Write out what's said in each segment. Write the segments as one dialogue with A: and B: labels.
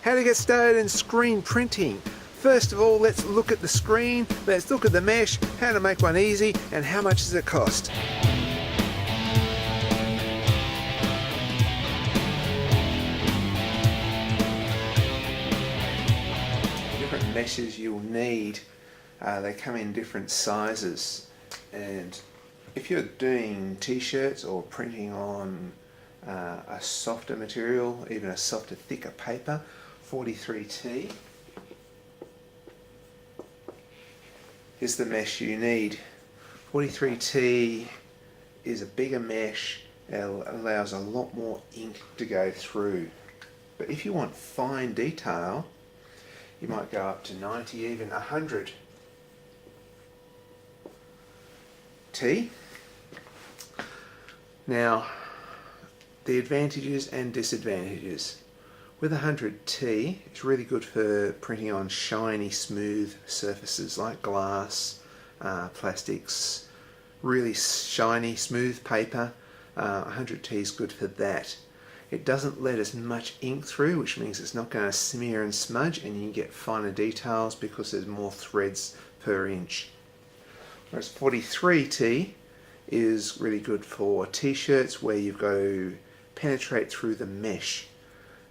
A: How to get started in screen printing. First of all, let's look at the screen, let's look at the mesh, how to make one easy, and how much does it cost. Different meshes you'll need, they come in different sizes, and if you're doing t-shirts or printing on a softer material, even a softer, thicker paper, 43T is the mesh you need. 43T is a bigger mesh, it allows a lot more ink to go through. But if you want fine detail, you might go up to 90, even 100 T. Now, the advantages and disadvantages. With 100T, it's really good for printing on shiny, smooth surfaces like glass, plastics, really shiny, smooth paper. 100T is good for that. It doesn't let as much ink through, which means it's not going to smear and smudge, and you get finer details because there's more threads per inch. Whereas 43T is really good for t-shirts where you've got to penetrate through the mesh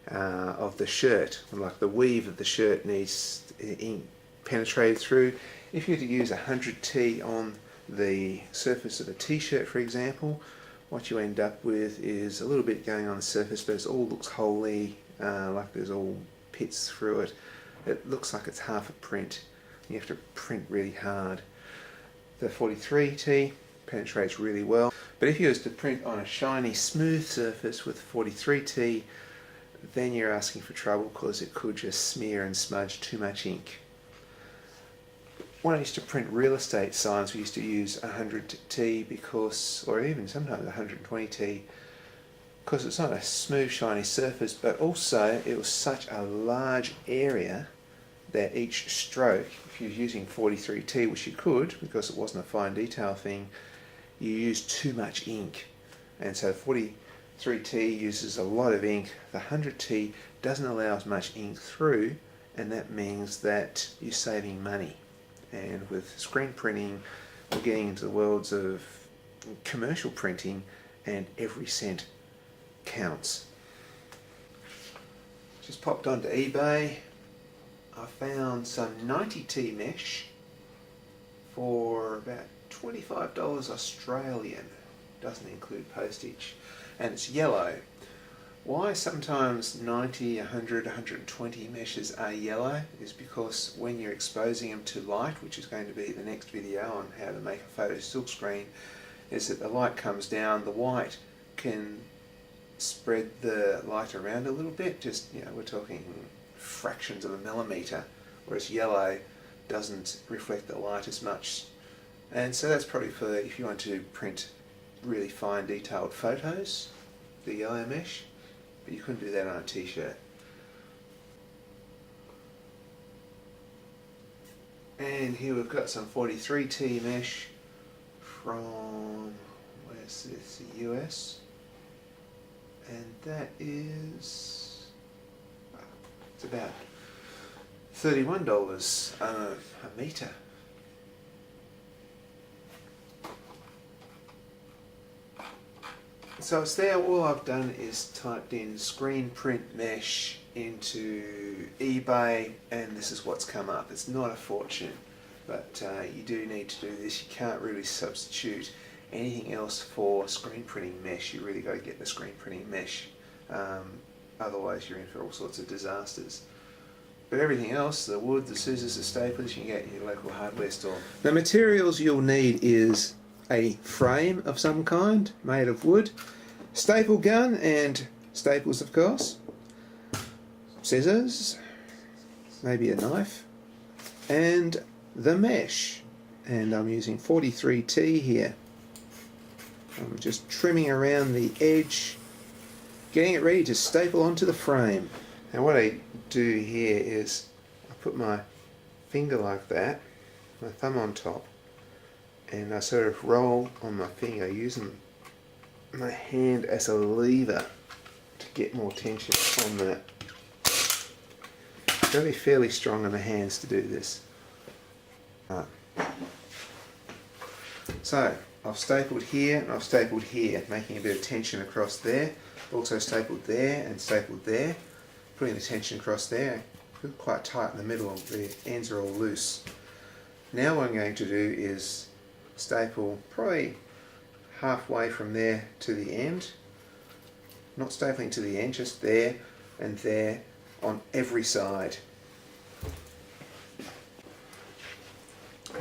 A: of the shirt, like the weave of the shirt needs ink penetrated through. If you were to use 100T on the surface of a t-shirt, for example, what you end up with is a little bit going on the surface, but it all looks wholly, like there's all pits through it. It looks like it's half a print. You have to print really hard. The 43T penetrates really well, but if you was to print on a shiny, smooth surface with 43T, then you're asking for trouble because it could just smear and smudge too much ink. When I used to print real estate signs, we used to use 100T because, or even sometimes 120T, because it's not a smooth, shiny surface, but also it was such a large area that each stroke, if you're using 43T, which you could because it wasn't a fine detail thing, you use too much ink. And so 43T uses a lot of ink. The 100T doesn't allow as much ink through, and that means that you're saving money. And with screen printing, we're getting into the worlds of commercial printing, and every cent counts. Just popped onto eBay. I found some 90T mesh for about $25 Australian. Doesn't include postage. And it's yellow. Why sometimes 90, 100, 120 meshes are yellow is because when you're exposing them to light, which is going to be the next video on how to make a photo silkscreen, is that the light comes down, the white can spread the light around a little bit, just, you know, we're talking fractions of a millimeter, whereas yellow doesn't reflect the light as much. And so that's probably for if you want to print really fine detailed photos, the yellow mesh, but you couldn't do that on a t-shirt. And here we've got some 43T mesh from, where's this, the US, and that is, it's about $31 a metre. So it's there. All I've done is typed in screen print mesh into eBay, and this is what's come up. It's not a fortune, but you do need to do this. You can't really substitute anything else for screen printing mesh. You really got to get the screen printing mesh, otherwise you're in for all sorts of disasters. But everything else, the wood, the scissors, the staplers, you can get in your local hardware store. The materials you'll need is a frame of some kind made of wood, staple gun and staples of course, scissors, maybe a knife, and the mesh. And I'm using 43T here. I'm just trimming around the edge, getting it ready to staple onto the frame. And what I do here is I put my finger like that, my thumb on top, and I sort of roll on my finger using my hand as a lever to get more tension on that. got to be fairly strong on the hands to do this. So I've stapled here and I've stapled here, making a bit of tension across there. Also stapled there and stapled there, putting the tension across there. Quite tight in the middle, the ends are all loose. Now what I'm going to do is staple probably halfway from there to the end. Not stapling to the end, just there and there on every side.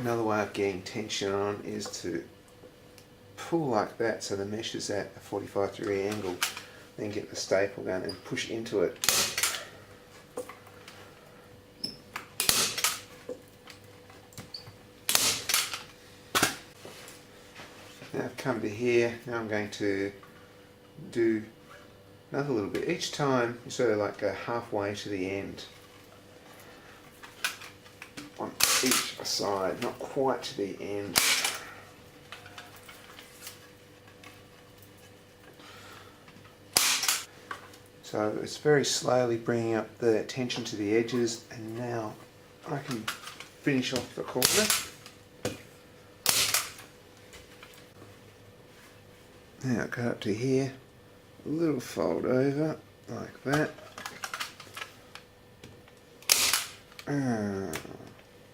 A: Another way of getting tension on is to pull like that so the mesh is at a 45-degree angle, then get the staple gun and push into it. Now I've come to here, now I'm going to do another little bit. Each time you sort of like go halfway to the end on each side, not quite to the end. So it's very slowly bringing up the tension to the edges, and now I can finish off the corner. Now go up to here, a little fold over like that.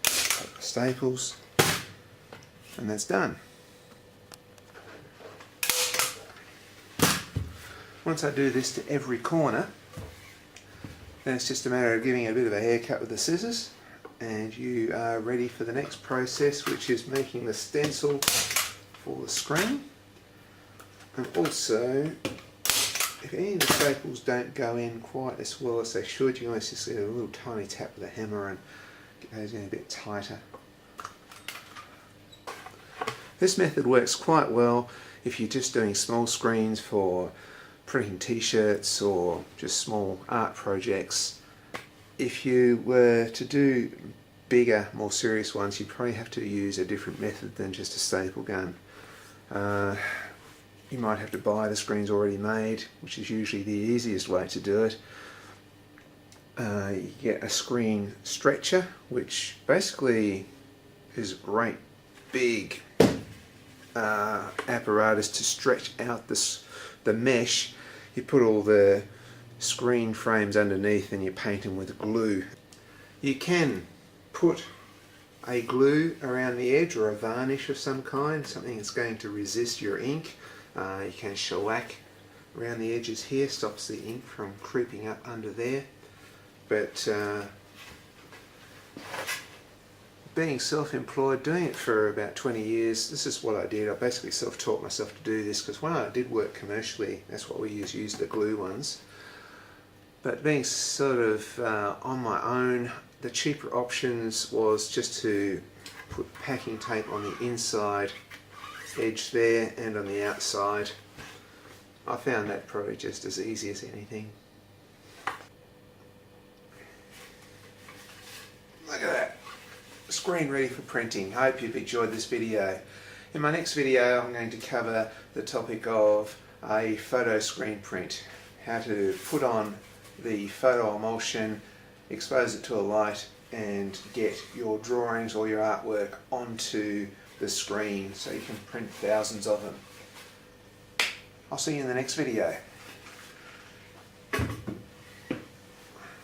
A: Cut the staples, and that's done. Once I do this to every corner, then it's just a matter of giving it a bit of a haircut with the scissors, and you are ready for the next process, which is making the stencil for the screen. And also, if any of the staples don't go in quite as well as they should, you can always just get a little tiny tap with a hammer and get those in a bit tighter. This method works quite well if you're just doing small screens for printing t-shirts or just small art projects. If you were to do bigger, more serious ones, you'd probably have to use a different method than just a staple gun. You might have to buy the screens already made, which is usually the easiest way to do it. You get a screen stretcher, which basically is a great big apparatus to stretch out the mesh. You put all the screen frames underneath and you paint them with glue. You can put a glue around the edge or a varnish of some kind, something that's going to resist your ink. You can shellac around the edges here, stops the ink from creeping up under there. But being self-employed, doing it for about 20 years, this is what I did. I basically self-taught myself to do this, because when I did work commercially, that's what we used the glue ones. But being sort of on my own, the cheaper options was just to put packing tape on the inside edge there and on the outside. I found that probably just as easy as anything. Look at that, screen ready for printing. I hope you've enjoyed this video. In my next video I'm going to cover the topic of a photo screen print, how to put on the photo emulsion, expose it to a light and get your drawings or your artwork onto the screen so you can print thousands of them. I'll see you in the next video.